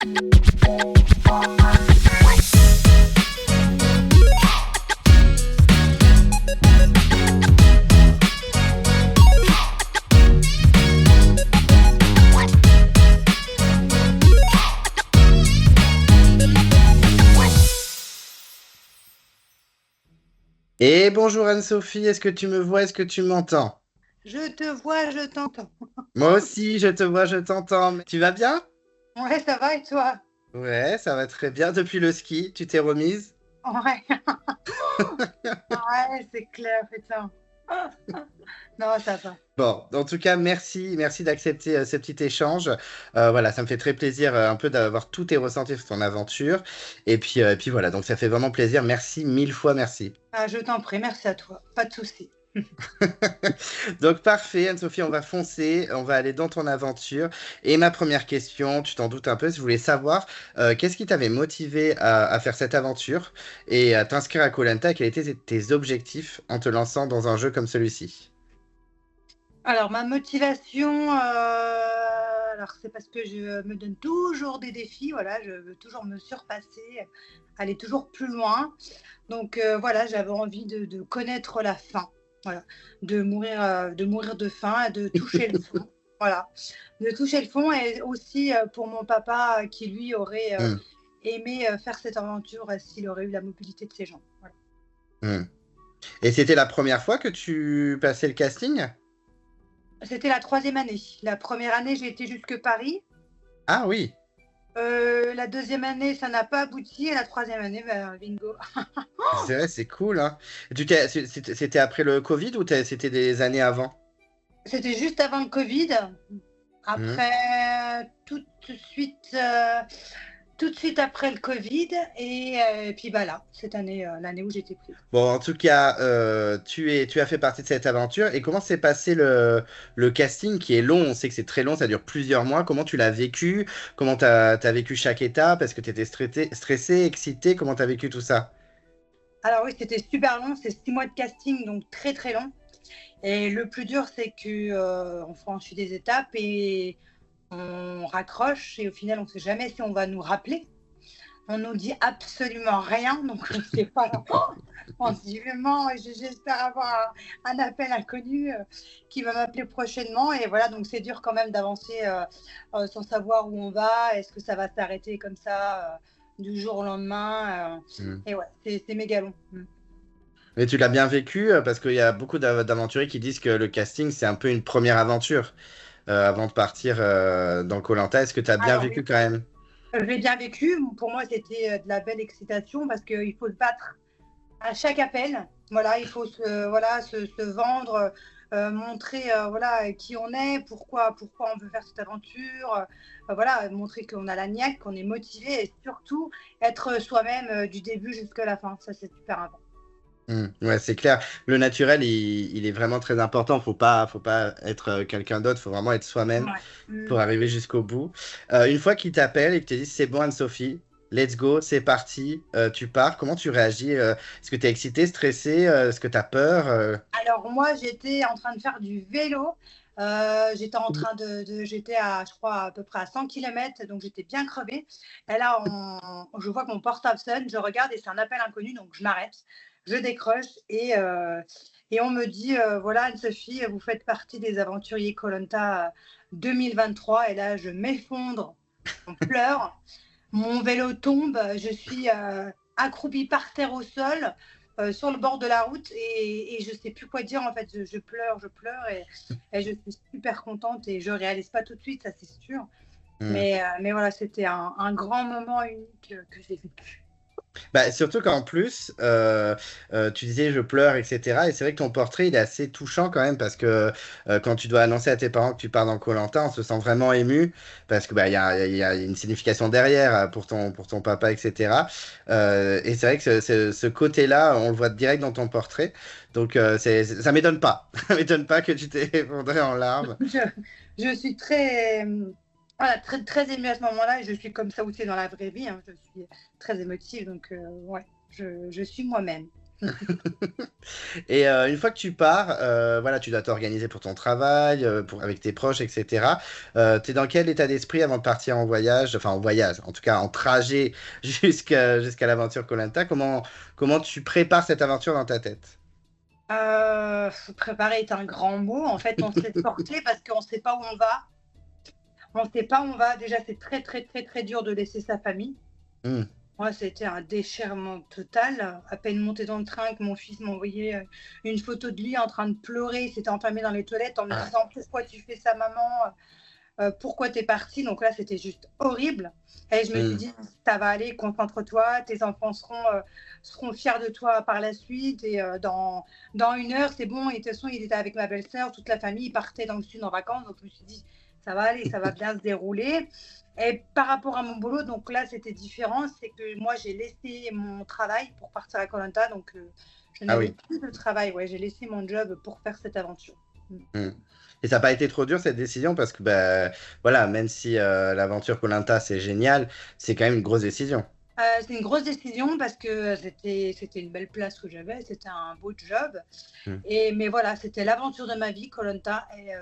Et bonjour Anne-Sophie, est-ce que tu me vois, est-ce que tu m'entends? Je te vois, je t'entends. Moi aussi, je te vois, je t'entends. Tu vas bien? Ouais, ça va et toi? Ouais, ça va très bien. Depuis le ski, tu t'es remise? Ouais, ouais, c'est clair, putain. Non, ça va. Bon, en tout cas, merci d'accepter ce petit échange. Voilà, ça me fait très plaisir un peu d'avoir tous tes ressentis sur ton aventure. Et puis voilà, donc ça fait vraiment plaisir. Merci, mille fois merci. Ah, je t'en prie, merci à toi. Pas de souci. Donc parfait, Anne-Sophie, on va foncer, on va aller dans ton aventure. Et ma première question, tu t'en doutes un peu, je voulais savoir qu'est-ce qui t'avait motivé à faire cette aventure et à t'inscrire à koh quels étaient tes objectifs en te lançant dans un jeu comme celui-ci? Alors, ma motivation, alors c'est parce que je me donne toujours des défis, voilà, je veux toujours me surpasser, aller toujours plus loin. Donc, voilà, j'avais envie de connaître la fin, voilà, de mourir de faim et de toucher le fond, voilà, de toucher le fond et aussi, pour mon papa qui lui aurait, Hmm, aimé, faire cette aventure, s'il aurait eu la mobilité de ses jambes, voilà. hmm. Et c'était la première fois que tu passais le casting? C'était la troisième année. La première année, j'ai été jusque Paris. Ah oui, La deuxième année, ça n'a pas abouti et la troisième année, ben, bingo. c'est vrai, c'est cool, hein. C'était après le Covid ou c'était des années avant? C'était juste avant le Covid. Hmm. Après, tout de suite après le Covid et puis, bah, là, cette année, l'année où j'étais prise. Bon, en tout cas, tu as fait partie de cette aventure. Et comment s'est passé le casting qui est long? On sait que c'est très long, ça dure plusieurs mois. Comment tu l'as vécu? Comment t'as vécu chaque étape? Est-ce que tu étais stressé, excité? Comment t'as vécu tout ça? Alors oui, c'était super long, c'est 6 mois de casting, donc très, très long et le plus dur, c'est que, on franchit des étapes et on raccroche et au final, on ne sait jamais si on va nous rappeler. On nous dit absolument rien, donc on ne sait pas. On se dit vraiment, j'espère avoir un appel inconnu qui va m'appeler prochainement. Et voilà, donc c'est dur quand même d'avancer sans savoir où on va. Est-ce que ça va s'arrêter comme ça du jour au lendemain Hmm. et ouais, c'est méga long. Mais tu l'as bien vécu parce qu'il y a beaucoup d'aventuriers qui disent que le casting, c'est un peu une première aventure avant de partir dans koh. Est-ce que tu as bien Alors oui, vécu quand même? je l'ai bien vécu. Pour moi, c'était de la belle excitation parce qu'il faut se battre à chaque appel. Voilà, il faut se vendre, montrer voilà, qui on est, pourquoi on veut faire cette aventure, voilà, montrer qu'on a la niaque, qu'on est motivé et surtout être soi-même du début jusqu'à la fin. Ça, c'est super important. Ouais, c'est clair. Le naturel, il est vraiment très important. Faut pas être quelqu'un d'autre. Faut vraiment être soi-même Ouais. pour arriver jusqu'au bout. Une fois qu'il t'appelle et qu'il te dit c'est bon, Anne-Sophie, let's go, c'est parti, tu pars. Comment tu réagis? Est-ce que tu es excité, stressé? Est-ce que tu as peur? Alors moi, j'étais en train de faire du vélo. J'étais à, je crois, à peu près à 100 km, donc j'étais bien crevée. Et là, je vois que mon portable sonne, je regarde et c'est un appel inconnu, donc je m'arrête, je décroche et on me dit, voilà, Anne-Sophie, vous faites partie des aventuriers koh 2023. Et là, je m'effondre en pleurs. Mon vélo tombe, je suis accroupie par terre au sol, sur le bord de la route et je ne sais plus quoi dire en fait. Je pleure et je suis super contente et je ne réalise pas tout de suite, ça c'est sûr. Hmm. Mais voilà, c'était un grand moment unique que j'ai vécu. Bah, surtout qu'en plus, tu disais je pleure, etc. Et c'est vrai que ton portrait, il est assez touchant quand même parce que quand tu dois annoncer à tes parents que tu pars dans koh on se sent vraiment ému parce que bah, il y a une signification derrière pour ton papa, etc. Et c'est vrai que ce côté-là, on le voit direct dans ton portrait. Donc ça m'étonne pas. Ça m'étonne pas que tu t'es effondré en larmes. Je, je suis très, voilà, très, très émue à ce moment-là et je suis comme ça aussi dans la vraie vie, hein. Je suis très émotive, donc ouais, je suis moi-même. Et une fois que tu pars, voilà, tu dois t'organiser pour ton travail, avec tes proches, etc. Tu es dans quel état d'esprit avant de partir en voyage, enfin en voyage, en tout cas en trajet jusqu'à l'aventure koh comment tu prépares cette aventure dans ta tête? Préparer est un grand mot. En fait, on se laisse porter parce qu'on ne sait pas où on va. On ne sait pas où on va. Déjà, c'est très, très, très, très dur de laisser sa famille. Hmm. Moi, c'était un déchirement total. À peine monté dans le train que mon fils m'a envoyé une photo de lui en train de pleurer. Il s'était enfermé dans les toilettes en me Ah, disant pourquoi tu fais ça, maman? Pourquoi t'es parti? Donc là, c'était juste horrible. Et je me suis hmm. dit, ça va aller, concentre-toi, tes enfants seront fiers de toi par la suite. Et dans 1 heure, c'est bon. Et de toute façon, il était avec ma belle-sœur, toute la famille, ils partaient dans le sud en vacances. Donc je me suis dit, ça va aller, ça va bien se dérouler. Et par rapport à mon boulot, donc là, c'était différent. C'est que moi, j'ai laissé mon travail pour partir à Koh Lanta. Donc je Ah n'avais oui. plus de travail. Ouais, j'ai laissé mon job pour faire cette aventure. Hmm. Et ça n'a pas été trop dur cette décision parce que bah, voilà, même si l'aventure koh c'est génial, c'est quand même une grosse décision. C'est une grosse décision parce que c'était une belle place que j'avais, c'était un beau job. Hmm. Mais voilà, c'était l'aventure de ma vie, koh et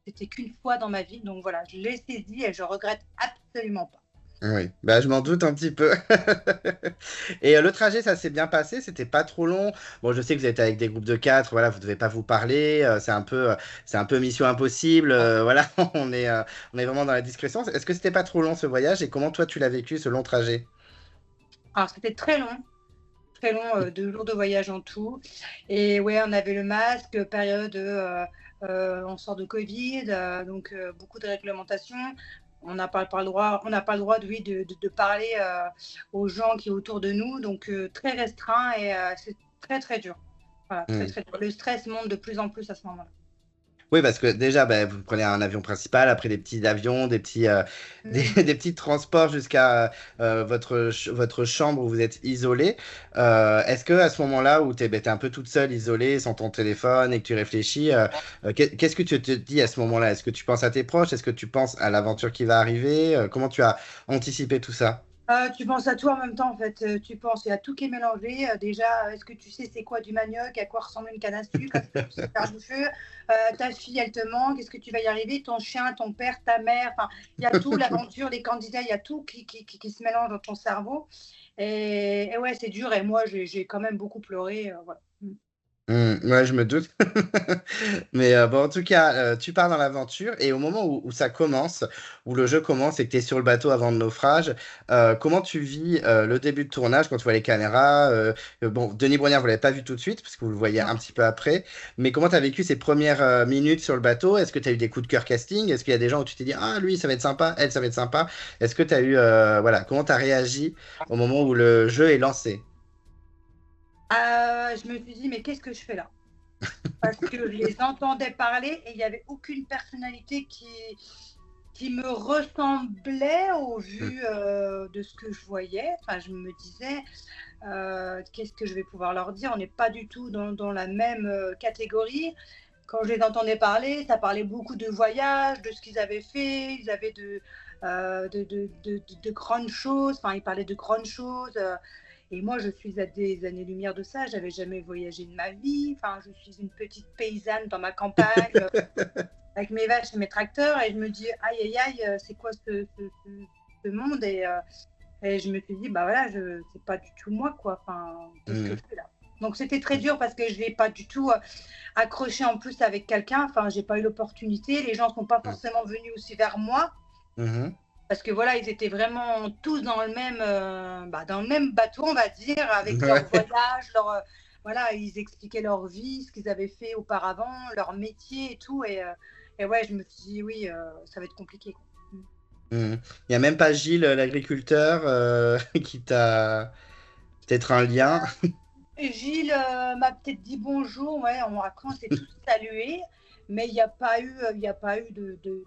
c'était qu'une fois dans ma vie. Donc voilà, je l'ai saisi et je regrette absolument pas. Oui, bah, je m'en doute un petit peu. Et le trajet, ça s'est bien passé, c'était pas trop long. Bon, je sais que vous êtes avec des groupes de quatre, voilà, vous devez pas vous parler, c'est un peu mission impossible. Voilà, on est vraiment dans la discrétion. Est-ce que c'était pas trop long ce voyage et comment toi tu l'as vécu ce long trajet? Alors c'était très long, 2 jours de voyage en tout. Et ouais, on avait le masque, période, on sort de Covid, donc beaucoup de réglementations. On n'a pas le droit oui, de parler aux gens qui sont autour de nous, donc très restreint et c'est très très dur. Voilà, très Hmm. très dur. Le stress monte de plus en plus à ce moment-là. Oui, parce que déjà, bah, vous prenez un avion principal, après des petits avions, Mm. des petits transports jusqu'à votre chambre où vous êtes isolé. Est-ce que à ce moment-là où tu es, un peu toute seule, isolée, sans ton téléphone et que tu réfléchis, qu'est-ce que tu te dis à ce moment-là? Est-ce que tu penses à tes proches? Est-ce que tu penses à l'aventure qui va arriver? Comment tu as anticipé tout ça? Tu penses à toi en même temps, en fait. Tu penses, il y a tout qui est mélangé. Déjà, est-ce que tu sais c'est quoi du manioc? À quoi ressemble une canne à sucre? Est-ce que tu sais faire du feu? Ta fille, elle te manque. Est-ce que tu vas y arriver? Ton chien, ton père, ta mère. Enfin, il y a tout, l'aventure, les candidats, il y a tout qui se mélange dans ton cerveau. Et ouais, c'est dur. Et moi, j'ai quand même beaucoup pleuré. Voilà. Ouais, je me doute. Mais bon, en tout cas, tu pars dans l'aventure et au moment où ça commence, où le jeu commence et que tu es sur le bateau avant le naufrage, comment tu vis le début de tournage quand tu vois les caméras bon, Denis Brognard, vous l'avez pas vu tout de suite parce que vous le voyez Non. un petit peu après. Mais comment tu as vécu ces premières minutes sur le bateau? Est-ce que tu as eu des coups de cœur casting? Est-ce qu'il y a des gens où tu t'es dit, ah, lui, ça va être sympa, elle, ça va être sympa? Est-ce que tu as eu, voilà, comment tu as réagi au moment où le jeu est lancé? Je me suis dit, mais qu'est-ce que je fais là? Parce que je les entendais parler et il n'y avait aucune personnalité qui me ressemblait au Hmm. vu de ce que je voyais. Enfin, je me disais, qu'est-ce que je vais pouvoir leur dire? On n'est pas du tout dans la même catégorie. Quand je les entendais parler, ça parlait beaucoup de voyages, de ce qu'ils avaient fait. Ils avaient de grandes choses. Enfin, ils parlaient de grandes choses. Et moi, je suis à des années-lumière de ça. J'avais jamais voyagé de ma vie. Enfin, je suis une petite paysanne dans ma campagne avec mes vaches et mes tracteurs. Et je me dis, aïe, aïe, aïe, c'est quoi ce monde et je me suis dit, bah voilà, c'est pas du tout moi, quoi. Enfin, qu'est-ce que Hmm. je fais là? Donc c'était très dur parce que je l'ai pas du tout accroché en plus avec quelqu'un. Enfin, j'ai pas eu l'opportunité. Les gens sont pas Hmm. forcément venus aussi vers moi Mhm. parce que voilà, ils étaient vraiment tous dans le même bateau, on va dire, avec leur Ouais. voyage, voilà, ils expliquaient leur vie, ce qu'ils avaient fait auparavant, leur métier et tout. Et ouais, je me suis dit, oui, ça va être compliqué, quoi. Mhm. Il n'y a même pas Gilles, l'agriculteur, qui t'a peut-être un lien. Gilles m'a peut-être dit bonjour, ouais, après on s'est tous salués, mais il y a pas eu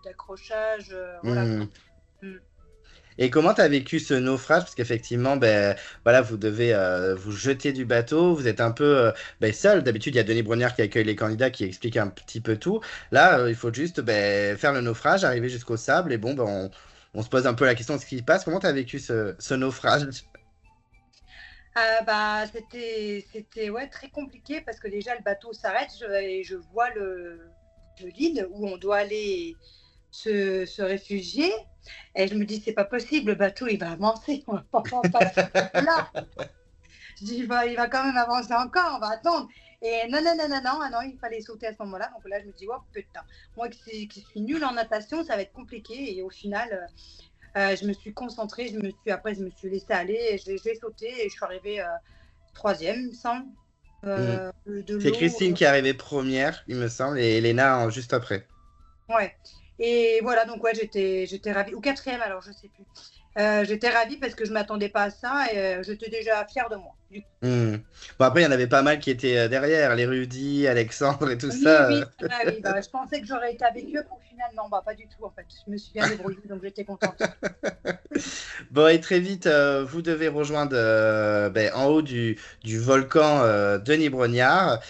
d'accrochage, voilà quoi. Mhm. Mm. Et comment tu as vécu ce naufrage? Parce qu'effectivement, ben, voilà, vous devez vous jeter du bateau, vous êtes un peu ben, seul. D'habitude, il y a Denis Brognard qui accueille les candidats, qui explique un petit peu tout. Là, il faut juste ben, faire le naufrage, arriver jusqu'au sable, et bon, ben, on se pose un peu la question de ce qui se passe. Comment tu as vécu ce naufrage? C'était ouais, très compliqué parce que déjà le bateau s'arrête et je vois l'île où on doit aller se réfugier. Et je me dis, c'est pas possible, le bateau il va avancer, on va pas passer là. Je dis, il va quand même avancer encore, on va attendre. Et non, non, non, non, non, ah non, il fallait sauter à ce moment-là. Donc là, je me dis, oh putain, moi qui suis nulle en natation, ça va être compliqué. Et au final, je me suis concentrée, après, je me suis laissée aller, et j'ai sauté et je suis arrivée troisième, il me semble, Hmm. de C'est l'eau. Christine qui est arrivée première, il me semble, et Elena juste après. Ouais. Et voilà, donc ouais, j'étais ravie. Ou quatrième, alors je sais plus. J'étais ravie parce que je m'attendais pas à ça et j'étais déjà fière de moi. Hmm. Bon, après, il y en avait pas mal qui étaient derrière, les Rudy, Alexandre et tout Oui, ça. oui, c'est vrai, oui. Bah, je pensais que j'aurais été avec eux, pour finalement, bah, pas du tout en fait. Je me suis bien débrouillée, donc j'étais contente. Bon, et très vite, vous devez rejoindre en haut du volcan Denis Brognard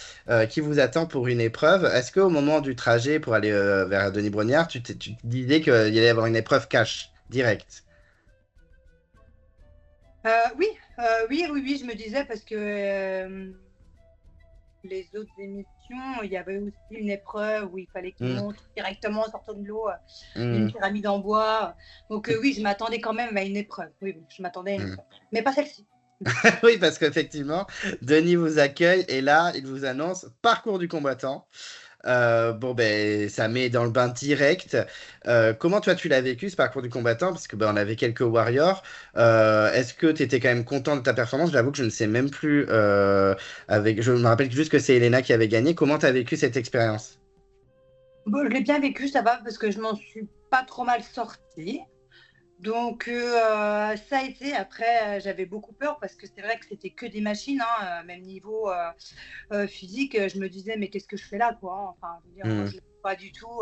qui vous attend pour une épreuve. Est-ce qu'au moment du trajet pour aller vers Denis Brognard, tu te disais qu'il allait y avoir une épreuve cash, directe? Oui, oui, oui, oui, je me disais parce que les autres émissions, il y avait aussi une épreuve où il fallait qu'ils Hmm. montent directement en sortant de l'eau d'une Hmm. pyramide en bois. Donc oui, je m'attendais quand même à une épreuve. Oui, oui, je m'attendais à une Hmm. épreuve. Mais pas celle-ci. Oui, parce qu'effectivement, Denis vous accueille et là, il vous annonce parcours du combattant. Bon, ben, ça met dans le bain direct. Comment toi, tu l'as vécu, ce parcours du combattant? Parce que ben, on avait quelques warriors. Est-ce que tu étais quand même content de ta performance? J'avoue que je ne sais même plus. Je me rappelle juste que c'est Elena qui avait gagné. Comment tu as vécu cette expérience? Bon, je l'ai bien vécu, ça va, parce que je m'en suis pas trop mal sortie. Donc ça a été, après j'avais beaucoup peur parce que c'est vrai que c'était que des machines, hein, même niveau physique, je me disais mais qu'est-ce que je fais là quoi, hein. Enfin je veux dire, moi Hmm. je ne suis pas du tout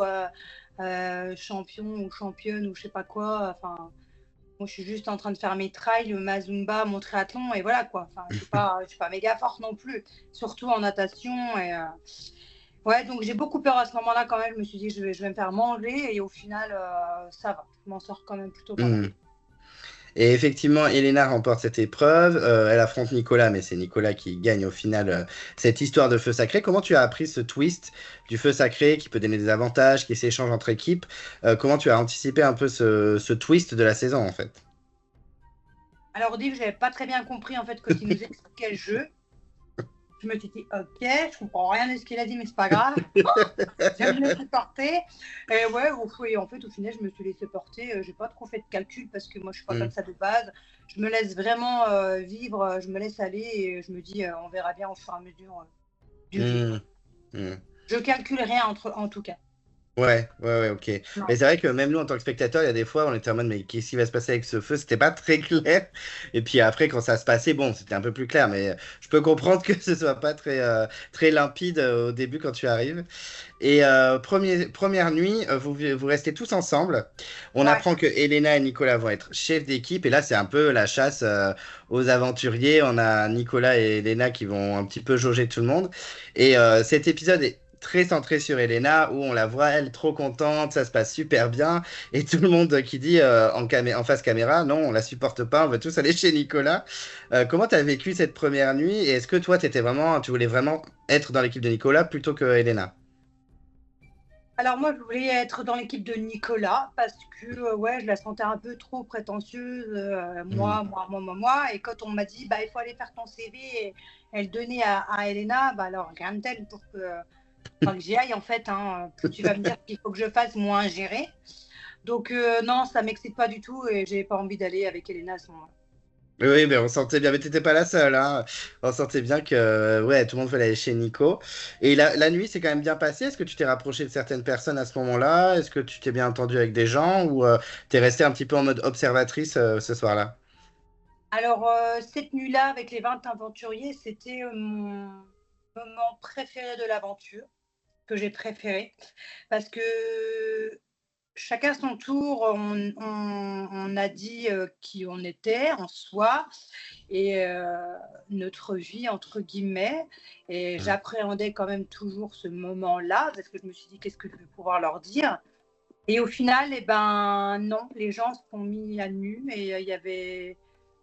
champion ou championne ou je sais pas quoi, enfin moi je suis juste en train de faire mes trails, ma zumba, mon triathlon et voilà quoi, enfin je suis pas méga forte non plus, surtout en natation et ouais, donc j'ai beaucoup peur à ce moment-là quand même, je me suis dit je vais me faire manger et au final ça va, je m'en sors quand même plutôt pas mal. Hmm. Et effectivement, Elena remporte cette épreuve. Elle affronte Nicolas, mais c'est Nicolas qui gagne au final cette histoire de feu sacré. Comment tu as appris ce twist du feu sacré qui peut donner des avantages, qui s'échange entre équipes? Comment tu as anticipé un peu ce twist de la saison en fait? Alors au début, j'avais pas très bien compris en fait quand il nous expliquait le jeu. Je me suis dit, ok, je comprends rien de ce qu'il a dit, mais c'est pas grave. J'aime me laisser porter. Et ouais, en fait, au final, je me suis laissé porter. J'ai pas trop fait de calcul parce que moi, je suis pas Hmm, comme ça de base. Je me laisse vraiment vivre, je me laisse aller et je me dis, on verra bien au fur et à mesure du jeu. hmm, hmm. Je calcule rien en tout cas. Ouais, ouais, ouais, ok. Mais Non. c'est vrai que même nous, en tant que spectateurs, il y a des fois, on était en mode, mais qu'est-ce qui va se passer avec ce feu? C'était pas très clair. Et puis après, quand ça se passait, bon, c'était un peu plus clair. Mais je peux comprendre que ce soit pas très limpide au début quand tu arrives. Et première nuit, vous restez tous ensemble. On Ouais. apprend que Elena et Nicolas vont être chefs d'équipe. Et là, c'est un peu la chasse aux aventuriers. On a Nicolas et Elena qui vont un petit peu jauger tout le monde. Et cet épisode est très centré sur Elena, où on la voit, elle, trop contente, ça se passe super bien. Et tout le monde qui dit en face caméra, non, on la supporte pas, on veut tous aller chez Nicolas. Comment tu as vécu cette première nuit? Et est-ce que toi, tu voulais vraiment être dans l'équipe de Nicolas plutôt que Elena? Alors moi, je voulais être dans l'équipe de Nicolas parce que ouais, je la sentais un peu trop prétentieuse, Hmm. moi. Et quand on m'a dit, bah, il faut aller faire ton CV et le donner à Elena, bah, alors rien de tel pour que j'y aille en fait, hein. Plus tu vas me dire qu'il faut que je fasse, moins gérer. Donc non, ça m'excite pas du tout et j'ai pas envie d'aller avec Elena à ce moment-là. Oui, mais on sentait bien, mais t'étais pas la seule, hein. On sentait bien que ouais, tout le monde voulait aller chez Nico. Et la nuit, c'est quand même bien passé. Est-ce que tu t'es rapproché de certaines personnes à ce moment-là? Est-ce que tu t'es bien entendu avec des gens ou t'es resté un petit peu en mode observatrice ce soir-là? Alors cette nuit-là, avec les 20 aventuriers, c'était mon moment préféré de l'aventure, que j'ai préféré. Parce que chacun son tour, on a dit qui on était en soi et notre vie, entre guillemets. Et Hmm. j'appréhendais quand même toujours ce moment-là parce que je me suis dit, qu'est-ce que je vais pouvoir leur dire? Et au final, eh ben, non, les gens se sont mis à nu et il y avait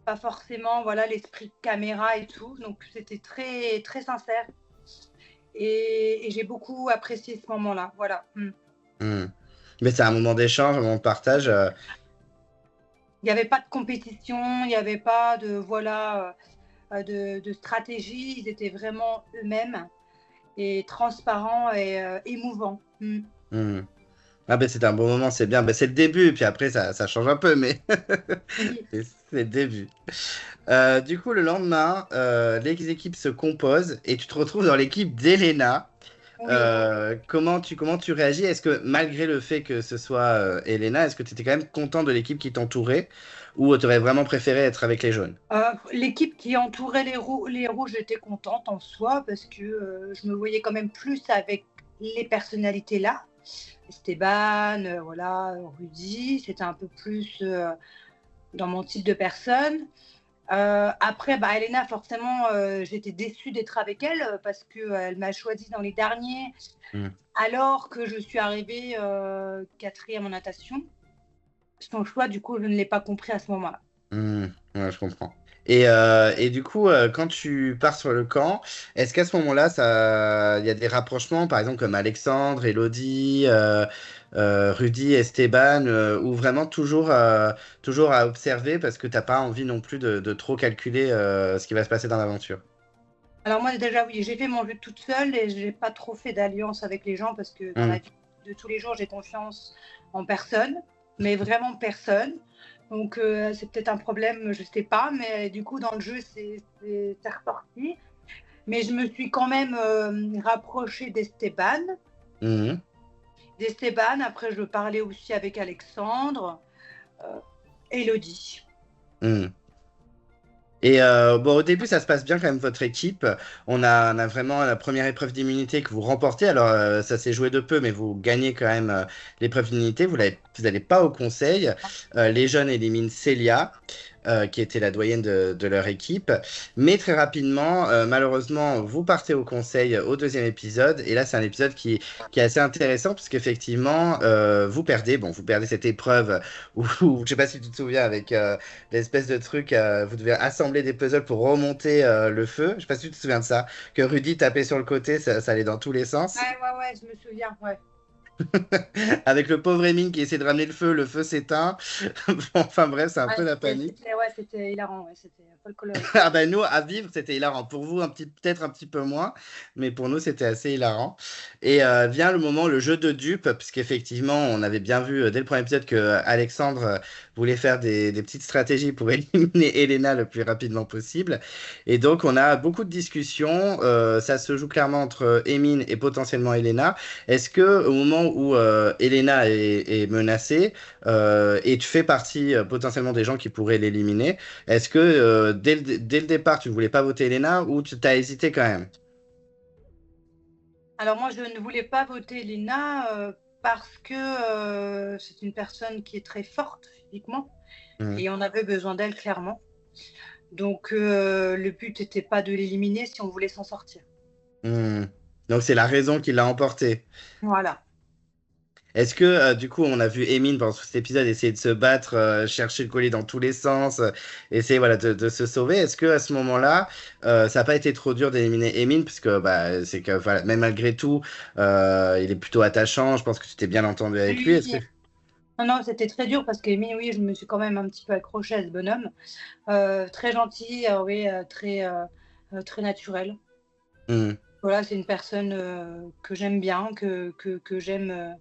pas forcément voilà l'esprit de caméra et tout. Donc c'était très très sincère et j'ai beaucoup apprécié ce moment-là. Voilà. Hmm. Mais c'est un moment d'échange, un moment de partage. Il n'y avait pas de compétition, il n'y avait pas de voilà de stratégie. Ils étaient vraiment eux-mêmes et transparents et émouvants. Hmm. Ah ben c'est un bon moment, c'est bien. Ben, c'est le début, puis après ça change un peu, mais Oui, c'est le début. Du coup, le lendemain, les équipes se composent et tu te retrouves dans l'équipe d'Elena. oui. Comment tu réagis? Est-ce que malgré le fait que ce soit Elena, est-ce que tu étais quand même content de l'équipe qui t'entourait ou tu aurais vraiment préféré être avec les jaunes? L'équipe qui entourait les rouges était contente en soi parce que je me voyais quand même plus avec les personnalités là. Esteban, voilà, Rudy, c'était un peu plus dans mon type de personne. Après, bah, Elena, forcément, j'étais déçue d'être avec elle parce qu'elle m'a choisie dans les derniers, Hmm. alors que je suis arrivée quatrième en natation. Son choix, du coup, je ne l'ai pas compris à ce moment-là. Hmm. Ouais, je comprends. Et du coup, quand tu pars sur le camp, est-ce qu'à ce moment-là, il y a des rapprochements, par exemple comme Alexandre, Elodie, Rudy, Esteban, ou vraiment toujours à observer parce que t'as pas envie non plus de trop calculer ce qui va se passer dans l'aventure? Alors moi déjà oui, j'ai fait mon jeu toute seule et j'ai pas trop fait d'alliance avec les gens parce que dans la Hmm. vie de tous les jours, j'ai confiance en personne, mais vraiment personne. Donc c'est peut-être un problème, je sais pas, mais du coup dans le jeu c'est ressorti. Mais je me suis quand même rapprochée d'Esteban. Mhm. D'Esteban, après je parlais aussi avec Alexandre, euh, Elodie. Mhm. Et bon, au début, ça se passe bien quand même, votre équipe. On a vraiment la première épreuve d'immunité que vous remportez. Alors, ça s'est joué de peu, mais vous gagnez quand même l'épreuve d'immunité. Vous n'allez pas au conseil. Les jeunes éliminent Célia, qui était la doyenne de leur équipe. Mais très rapidement, malheureusement, vous partez au conseil au deuxième épisode. Et là, c'est un épisode qui est assez intéressant, parce qu'effectivement, vous perdez. Bon, vous perdez cette épreuve où je sais pas si tu te souviens, avec l'espèce de truc, vous devez assembler des puzzles pour remonter le feu. Je sais pas si tu te souviens de ça, que Rudy tapait sur le côté, ça allait dans tous les sens. Ouais, je me souviens, ouais. Avec le pauvre Emile qui essaie de ramener le feu s'éteint. Enfin bref, c'est un peu la panique. C'était hilarant, ouais, c'était folklorique. Ah ben nous, à vivre, c'était hilarant. Pour vous, peut-être un petit peu moins, mais pour nous, c'était assez hilarant. Et vient le moment, le jeu de dupes, puisqu'effectivement, on avait bien vu dès le premier épisode que Alexandre voulait faire des petites stratégies pour éliminer Elena le plus rapidement possible. Et donc, on a beaucoup de discussions. Ça se joue clairement entre Emine et potentiellement Elena. Est-ce que au moment où Elena est menacée, et tu fais partie potentiellement des gens qui pourraient l'éliminer, est-ce que dès le départ, tu ne voulais pas voter Elena ou tu t'as hésité quand même? Alors moi, je ne voulais pas voter Lina parce que c'est une personne qui est très forte physiquement Mhm. et on avait besoin d'elle clairement. Donc le but n'était pas de l'éliminer si on voulait s'en sortir. Mhm. Donc c'est la raison qui l'a emporté. Voilà. Est-ce que du coup on a vu Emine pendant tout cet épisode essayer de se battre, chercher le collier dans tous les sens, essayer voilà de se sauver. Est-ce que à ce moment-là, ça n'a pas été trop dur d'éliminer Emine puisque bah c'est que voilà, même malgré tout, il est plutôt attachant. Je pense que tu t'es bien entendu avec lui. Est-ce que Oui. Non, non, c'était très dur parce que oui, je me suis quand même un petit peu accrochée à ce bonhomme. Très gentil, oui, très naturel. Mhm. Voilà, c'est une personne que j'aime bien, que j'aime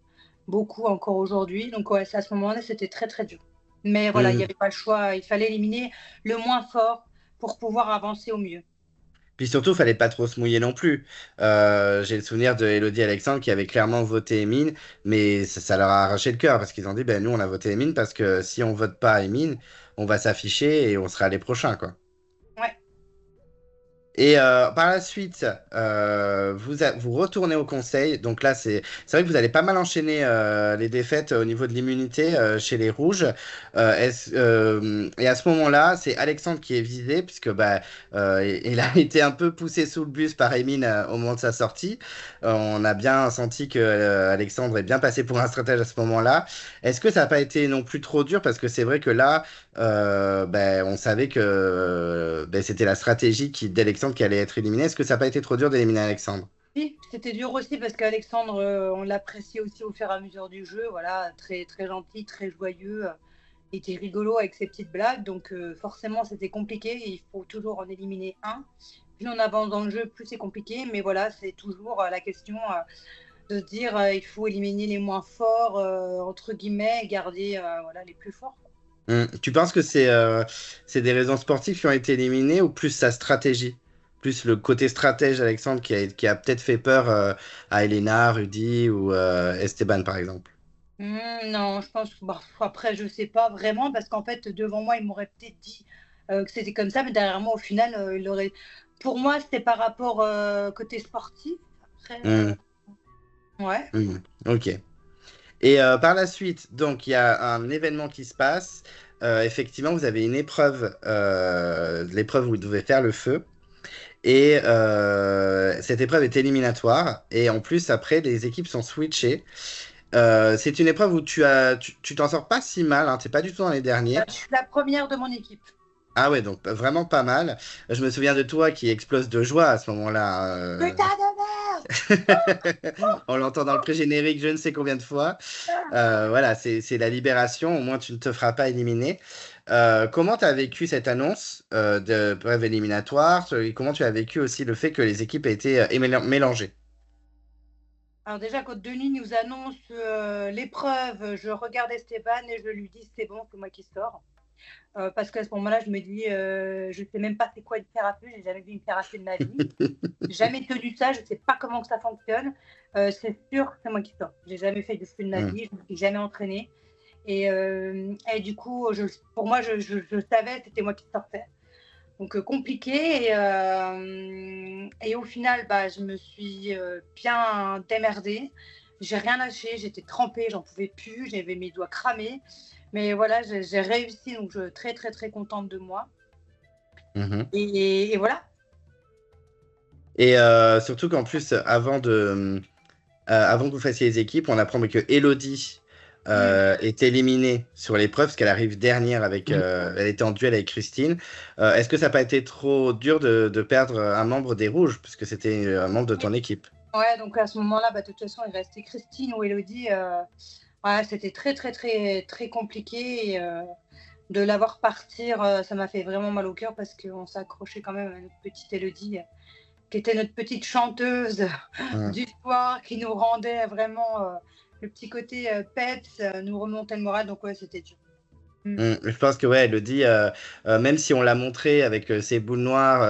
beaucoup encore aujourd'hui. Donc, ouais, à ce moment-là, c'était très, très dur. Mais voilà, il n'y Mhm. avait pas le choix. Il fallait éliminer le moins fort pour pouvoir avancer au mieux. Puis surtout, fallait pas trop se mouiller non plus. J'ai le souvenir de Elodie et Alexandre qui avaient clairement voté Emine, mais ça leur a arraché le cœur parce qu'ils ont dit, ben nous on a voté Emine parce que si on vote pas Emine, on va s'afficher et on sera les prochains, quoi. Ouais. Et par la suite, vous retournez au conseil. Donc là, c'est vrai que vous allez pas mal enchaîner les défaites au niveau de l'immunité chez les rouges. Et à ce moment-là, c'est Alexandre qui est visé puisque bah, il a été un peu poussé sous le bus par Emine au moment de sa sortie. On a bien senti que Alexandre est bien passé pour un stratège à ce moment-là. Est-ce que ça n'a pas été non plus trop dur parce que c'est vrai que là, ben, on savait que ben, c'était la stratégie d'Alexandre qui allait être éliminée. Est-ce que ça n'a pas été trop dur d'éliminer Alexandre? Oui, c'était dur aussi parce qu'Alexandre, on l'appréciait aussi au fur et à mesure du jeu. Voilà, très, très gentil, très joyeux. Il était rigolo avec ses petites blagues. Donc, forcément, c'était compliqué. Il faut toujours en éliminer un. Plus on avance dans le jeu, plus c'est compliqué. Mais voilà, c'est toujours la question de se dire il faut éliminer les moins forts, entre guillemets, et garder voilà, les plus forts. Tu penses que c'est des raisons sportives qui ont été éliminées ou plus sa stratégie? Plus le côté stratège Alexandre qui a peut-être fait peur à Elena, Rudy ou Esteban par exemple. Non, je pense que après, je sais pas vraiment parce qu'en fait, devant moi, il m'aurait peut-être dit que c'était comme ça, mais derrière moi, au final, il aurait. Pour moi, c'était par rapport côté sportif. Après, Hmm, ouais. hmm, ok. Et par la suite, donc il y a un événement qui se passe. Effectivement, vous avez une épreuve, l'épreuve où vous devez faire le feu. Et cette épreuve est éliminatoire. Et en plus, après, les équipes sont switchées. C'est une épreuve où tu t'en sors pas si mal, hein, t'es pas du tout dans les derniers. Je suis la première de mon équipe. Ah ouais, donc vraiment pas mal. Je me souviens de toi qui explose de joie à ce moment-là. Putain de merde! On l'entend dans le pré-générique je ne sais combien de fois. Voilà, c'est la libération, au moins tu ne te feras pas éliminer. Comment tu as vécu cette annonce de brève éliminatoire et comment tu as vécu aussi le fait que les équipes aient été mélangées? Alors déjà, quand Denis nous annonce l'épreuve, je regarde Esteban et je lui dis c'est bon, c'est moi qui sors. Parce qu'à ce moment-là, je me dis, je ne sais même pas c'est quoi une pierre à feu, j'ai jamais vu une pierre à feu de ma vie. Jamais tenu ça, je ne sais pas comment que ça fonctionne. C'est sûr, c'est moi qui sors. J'ai jamais fait de feu de ma Hmm. vie, je ne me suis jamais entraînée. Et du coup, pour moi, je savais c'était moi qui sortais. Donc compliqué. Et au final, bah, je me suis bien démerdée. J'ai rien lâché, j'étais trempée, j'en pouvais plus, j'avais mes doigts cramés. Mais voilà, j'ai réussi, donc je suis très très très contente de moi. Mhm. Et voilà. Et surtout qu'en plus, avant que vous fassiez les équipes, on apprend que Elodie Mm. est éliminée sur l'épreuve parce qu'elle arrive dernière elle était en duel avec Christine. Est-ce que ça n'a pas été trop dur de perdre un membre des Rouges puisque c'était un membre de ton équipe? Ouais, donc à ce moment-là, bah, de toute façon, il restait Christine ou Elodie. Ouais, c'était très très très très compliqué. De la voir partir, ça m'a fait vraiment mal au cœur parce qu'on s'est accroché quand même à notre petite Elodie, qui était notre petite chanteuse Hum. du soir, qui nous rendait vraiment le petit côté peps, nous remontait le moral. Donc ouais, c'était dur. Mm. Je pense que ouais, Elodie, même si on l'a montré avec ses boules noires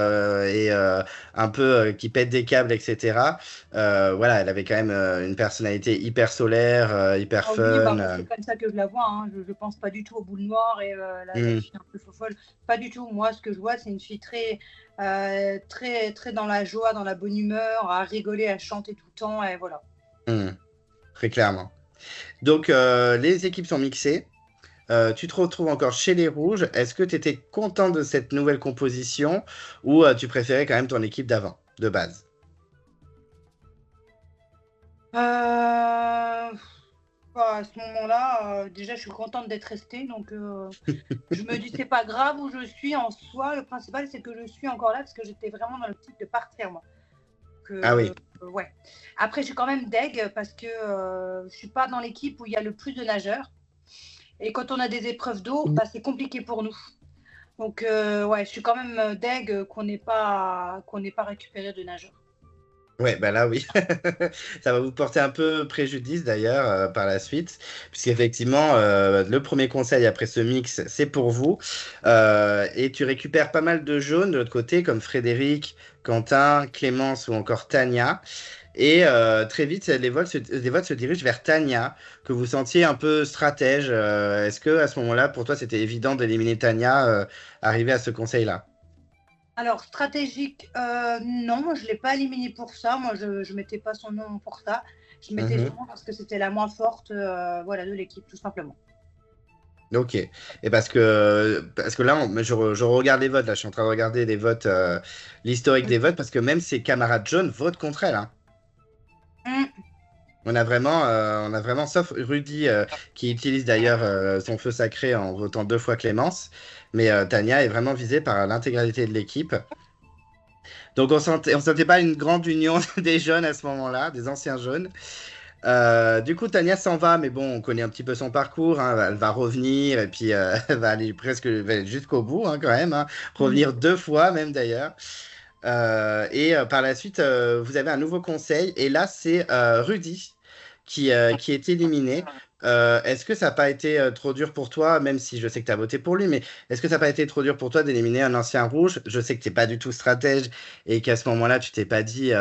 et un peu qui pète des câbles, etc. Voilà, elle avait quand même une personnalité hyper solaire, hyper Ah oui, fun. bah, moi, c'est comme ça que je la vois. Hein. Je ne pense pas du tout aux boules noires et la Hum, fille un peu fofolle. Pas du tout. Moi, ce que je vois, c'est une fille très, très, très dans la joie, dans la bonne humeur, à rigoler, à chanter tout le temps. Et voilà. hum, très clairement. Donc, les équipes sont mixées. Tu te retrouves encore chez les Rouges. Est-ce que tu étais content de cette nouvelle composition ou tu préférais quand même ton équipe d'avant, de base? Euh, Bah, à ce moment-là, déjà, je suis contente d'être restée. Donc, je me dis, c'est pas grave où je suis en soi. Le principal, c'est que je suis encore là parce que j'étais vraiment dans l'optique de partir, moi. Ah oui. Ouais. Après, je suis quand même deg parce que je suis pas dans l'équipe où il y a le plus de nageurs. Et quand on a des épreuves d'eau, bah, c'est compliqué pour nous. Donc, ouais, je suis quand même deg qu'on n'ait pas récupéré de nageurs. Ouais, bah là oui. Ça va vous porter un peu préjudice d'ailleurs par la suite, puisqu'effectivement, le premier conseil après ce mix, c'est pour vous. Et tu récupères pas mal de jaunes de l'autre côté, comme Frédéric, Quentin, Clémence ou encore Tania. Et très vite, les votes se dirigent vers Tania, que vous sentiez un peu stratège. Est-ce que à ce moment-là, pour toi, c'était évident d'éliminer Tania, arrivé à ce conseil-là? Alors, stratégique, non, moi, je ne l'ai pas éliminé pour ça. Moi, je ne mettais pas son nom pour ça. Je mettais son Mhm. nom parce que c'était la moins forte voilà, de l'équipe, tout simplement. Ok. Et parce que là, je regarde les votes. Là, je suis en train de regarder les votes, l'historique des votes, parce que même ses camarades jaunes votent contre elle, hein. Mm. On a vraiment, sauf Rudy, qui utilise d'ailleurs son feu sacré en votant 2 fois Clémence, mais Tania est vraiment visée par l'intégralité de l'équipe. Donc on sentait pas une grande union des jeunes à ce moment-là, des anciens jeunes. Du coup, Tania s'en va, mais bon, on connaît un petit peu son parcours, hein. Elle va revenir et puis elle va aller va aller jusqu'au bout, hein, quand même, hein. Mm. Revenir 2 fois même d'ailleurs. Par la suite, vous avez un nouveau conseil et là, c'est Rudy qui est éliminé. Est-ce que ça n'a pas été trop dur pour toi, même si je sais que tu as voté pour lui, mais est-ce que ça n'a pas été trop dur pour toi d'éliminer un ancien rouge? Je sais que tu n'es pas du tout stratège et qu'à ce moment-là, tu t'es pas dit,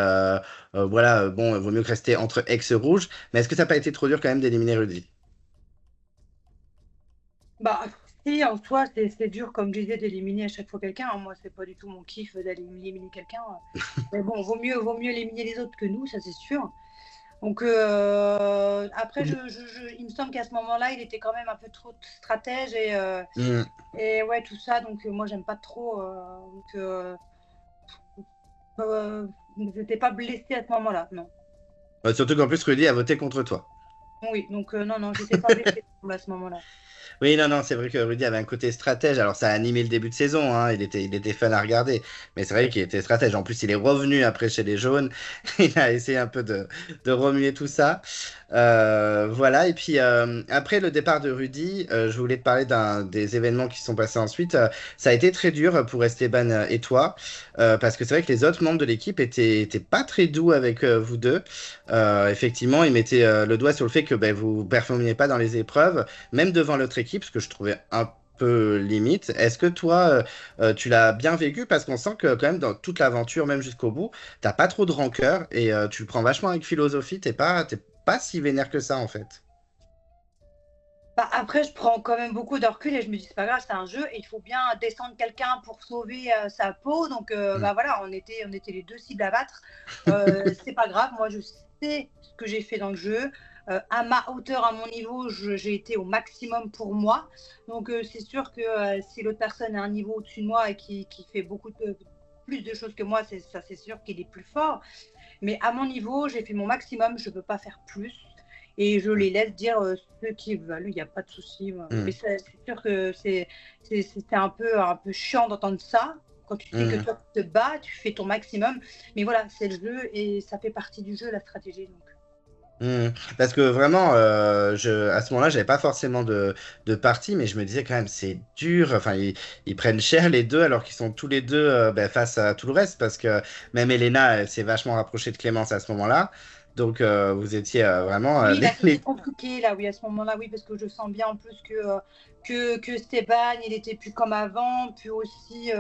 voilà, bon, il vaut mieux que rester entre ex-rouge, mais est-ce que ça n'a pas été trop dur quand même d'éliminer Rudy? Bah, si, en soi, c'est dur, comme je disais, d'éliminer à chaque fois quelqu'un, hein. Moi, c'est pas du tout mon kiff d'aller éliminer quelqu'un. Mais bon, vaut mieux éliminer les autres que nous, ça c'est sûr. Donc après, il me semble qu'à ce moment-là, il était quand même un peu trop stratège Hmm. et ouais, tout ça. Donc moi, j'aime pas trop. Donc, j'étais pas blessée à ce moment-là, non. Surtout qu'en plus, Rudy a voté contre toi. Oui, donc non, non, j'étais pas blessée à ce moment-là. Oui, non, non, c'est vrai que Rudy avait un côté stratège. Alors, ça a animé le début de saison, hein. Il était fun à regarder. Mais c'est vrai qu'il était stratège. En plus, il est revenu après chez les jaunes. Il a essayé un peu de remuer tout ça. Voilà. Et puis, après le départ de Rudy, je voulais te parler des événements qui se sont passés ensuite. Ça a été très dur pour Esteban et toi. Parce que c'est vrai que les autres membres de l'équipe étaient pas très doux avec vous deux. Effectivement, ils mettaient le doigt sur le fait que ben, vous performiez pas dans les épreuves même devant l'autre équipe, ce que je trouvais un peu limite. Est-ce que toi, tu l'as bien vécu? Parce qu'on sent que quand même dans toute l'aventure, même jusqu'au bout, t'as pas trop de rancœur et tu le prends vachement avec philosophie. T'es pas si vénère que ça en fait. Bah, après, je prends quand même beaucoup de recul et je me dis, c'est pas grave, c'est un jeu et il faut bien descendre quelqu'un pour sauver sa peau. Donc, Mm. bah voilà, on était les deux cibles à battre. C'est pas grave, moi, je sais ce que j'ai fait dans le jeu. À ma hauteur, à mon niveau, j'ai été au maximum pour moi. Donc, c'est sûr que si l'autre personne a un niveau au-dessus de moi et qui fait plus de choses que moi, ça, c'est sûr qu'il est plus fort. Mais à mon niveau, j'ai fait mon maximum, je ne peux pas faire plus. Et je les laisse dire ce qu'ils veulent, il n'y a pas de souci. Mais Mm. c'est sûr que c'est un peu chiant d'entendre ça. Quand tu sais que Mm. toi, tu te bats, tu fais ton maximum. Mais voilà, c'est le jeu et ça fait partie du jeu, la stratégie. Donc. Mm. Parce que vraiment, à ce moment-là, j'avais pas forcément de parti, mais je me disais quand même, c'est dur. Enfin, ils prennent cher les deux, alors qu'ils sont tous les deux ben, face à tout le reste. Parce que même Elena, elle s'est vachement rapprochée de Clémence à ce moment-là. Donc, vous étiez vraiment Oui, là, c'était les... compliqué, là, oui, à ce moment-là, oui, parce que je sens bien en plus que Stéban, il était plus comme avant, plus aussi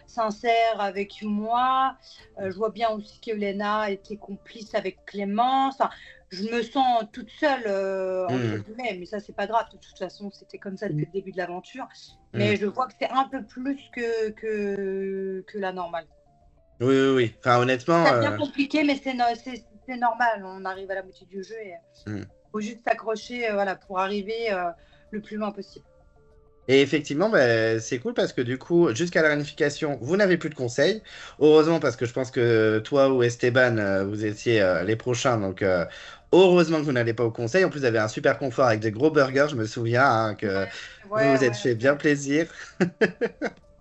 sincère avec moi. Je vois bien aussi que Lena était complice avec Clémence. Enfin, je me sens toute seule, entre Mm. guillemets, mais ça, c'est pas grave. De toute façon, c'était comme ça depuis le début de l'aventure. Mm. Mais je vois que c'est un peu plus que la normale. Oui, oui, oui. Enfin, honnêtement, Ça devient compliqué, mais c'est normal. On arrive à la moitié du jeu et mm. faut juste s'accrocher voilà, pour arriver le plus loin possible. Et effectivement, bah, c'est cool parce que du coup, jusqu'à la réunification, vous n'avez plus de conseils. Heureusement, parce que je pense que toi ou Esteban, vous étiez les prochains. Donc, heureusement que vous n'allez pas au conseil. En plus, vous avez un super confort avec des gros burgers. Je me souviens hein, que vous Ouais, vous êtes ouais, fait bien plaisir.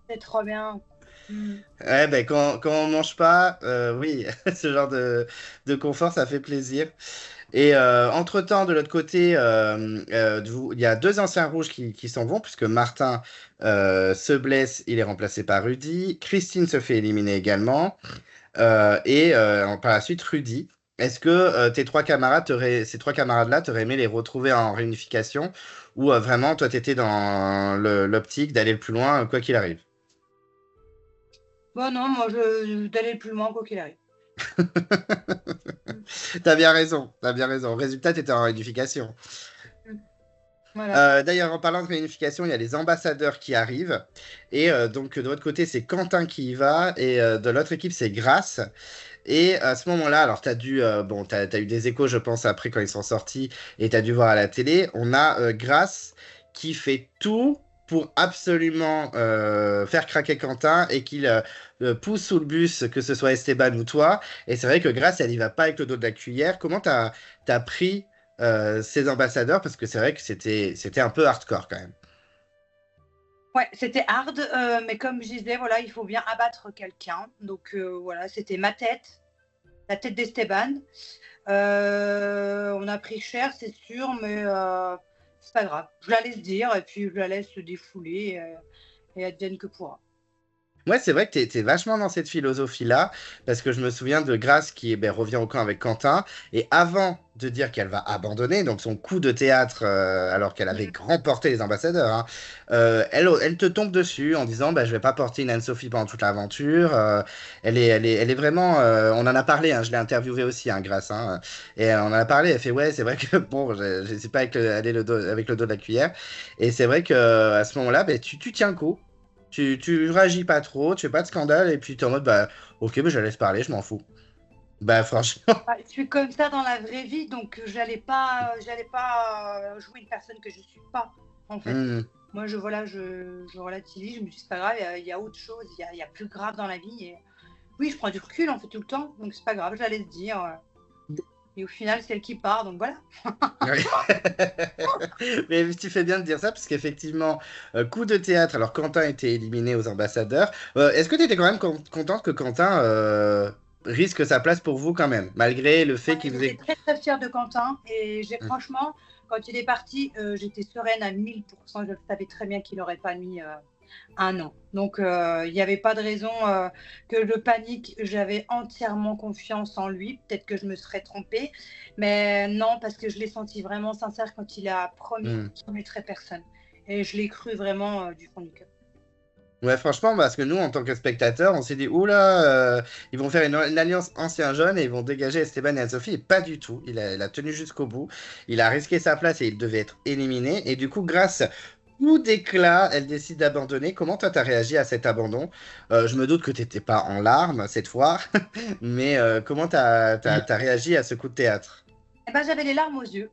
c'est trop bien. Mm. Ouais, ben, quand on mange pas, oui, ce genre de confort, ça fait plaisir. Et entre-temps, de l'autre côté, il y a deux anciens rouges qui s'en vont, puisque Martin se blesse, il est remplacé par Rudy. Christine se fait éliminer également. Par la suite, Rudy. Est-ce que ces trois camarades-là, t'aurais aimé les retrouver en réunification ou vraiment, toi, t'étais dans l'optique d'aller le plus loin, quoi qu'il arrive? Bon, non, moi, d'aller plus loin, quoi qu'il arrive. Mm. T'as bien raison, t'as bien raison. Résultat, t'étais en réunification. Mm. Voilà. D'ailleurs, en parlant de réunification, il y a les ambassadeurs qui arrivent. Et donc, de l'autre côté, c'est Quentin qui y va. Et de l'autre équipe, c'est Grace. Et à ce moment-là, alors, bon, t'as eu des échos, je pense, après quand ils sont sortis. Et t'as dû voir à la télé. On a Grace qui fait tout. pour absolument faire craquer Quentin et qu'il pousse sous le bus, que ce soit Esteban ou toi. Et c'est vrai que Grace, elle y va pas avec le dos de la cuillère. Comment t'as pris ces ambassadeurs? Parce que c'est vrai que c'était un peu hardcore quand même. Ouais, c'était hard, mais comme je disais, voilà, il faut bien abattre quelqu'un. Donc voilà, c'était ma tête, la tête d'Esteban. On a pris cher, c'est sûr, mais c'est pas grave. Je la laisse dire et puis je la laisse se défouler et advienne que pourra. Ouais, c'est vrai que t'es vachement dans cette philosophie-là, parce que je me souviens de Grace qui ben, revient au camp avec Quentin, et avant de dire qu'elle va abandonner, donc son coup de théâtre, alors qu'elle avait remporté les ambassadeurs, hein, elle te tombe dessus en disant bah, je vais pas porter une Anne-Sophie pendant toute l'aventure. Elle est vraiment. On en a parlé, hein, je l'ai interviewée aussi, hein, Grace, hein, et on en a parlé. Elle fait ouais, c'est vrai que bon, je sais pas aller avec le dos de la cuillère, et c'est vrai que à ce moment-là, ben, tu tiens le coup. Tu réagis pas trop, tu fais pas de scandale, et puis tu es en mode, bah, ok, bah, je la laisse parler, je m'en fous. Bah, franchement. Bah, je suis comme ça dans la vraie vie, donc j'allais pas jouer une personne que je suis pas, en fait. Hmm. Moi, je relativise, je me dis c'est pas grave, il y a autre chose, il y a plus grave dans la vie. Et oui, je prends du recul en fait tout le temps, donc c'est pas grave, je la laisse dire. Et au final, c'est elle qui part, donc voilà. Ouais. Mais tu fais bien de dire ça, parce qu'effectivement, coup de théâtre, alors Quentin était éliminé aux ambassadeurs. Est-ce que tu étais quand même contente que Quentin risque sa place pour vous quand même, malgré le fait Ouais, qu'il j'étais faisait. très très fière de Quentin et j'ai Hmm. franchement, quand il est parti, j'étais sereine à 1000%. Je savais très bien qu'il n'aurait pas mis un an. Donc il n'y avait pas de raison que je panique. J'avais entièrement confiance en lui. Peut-être que je me serais trompée, mais non, parce que je l'ai senti vraiment sincère quand il a promis Hmm. qu'il ne mettrait personne. Et je l'ai cru vraiment du fond du cœur. Ouais, franchement, parce que nous, en tant que spectateurs, on s'est dit, oula, ils vont faire une alliance ancien-jeune et ils vont dégager Esteban et Anne-Sophie. Et pas du tout. Il a tenu jusqu'au bout. Il a risqué sa place et il devait être éliminé. Et du coup, grâce coup d'éclat, elle décide d'abandonner. Comment toi, t'as réagi à cet abandon? Je me doute que t'étais pas en larmes cette fois, mais comment t'as réagi à ce coup de théâtre? Eh ben, j'avais les larmes aux yeux.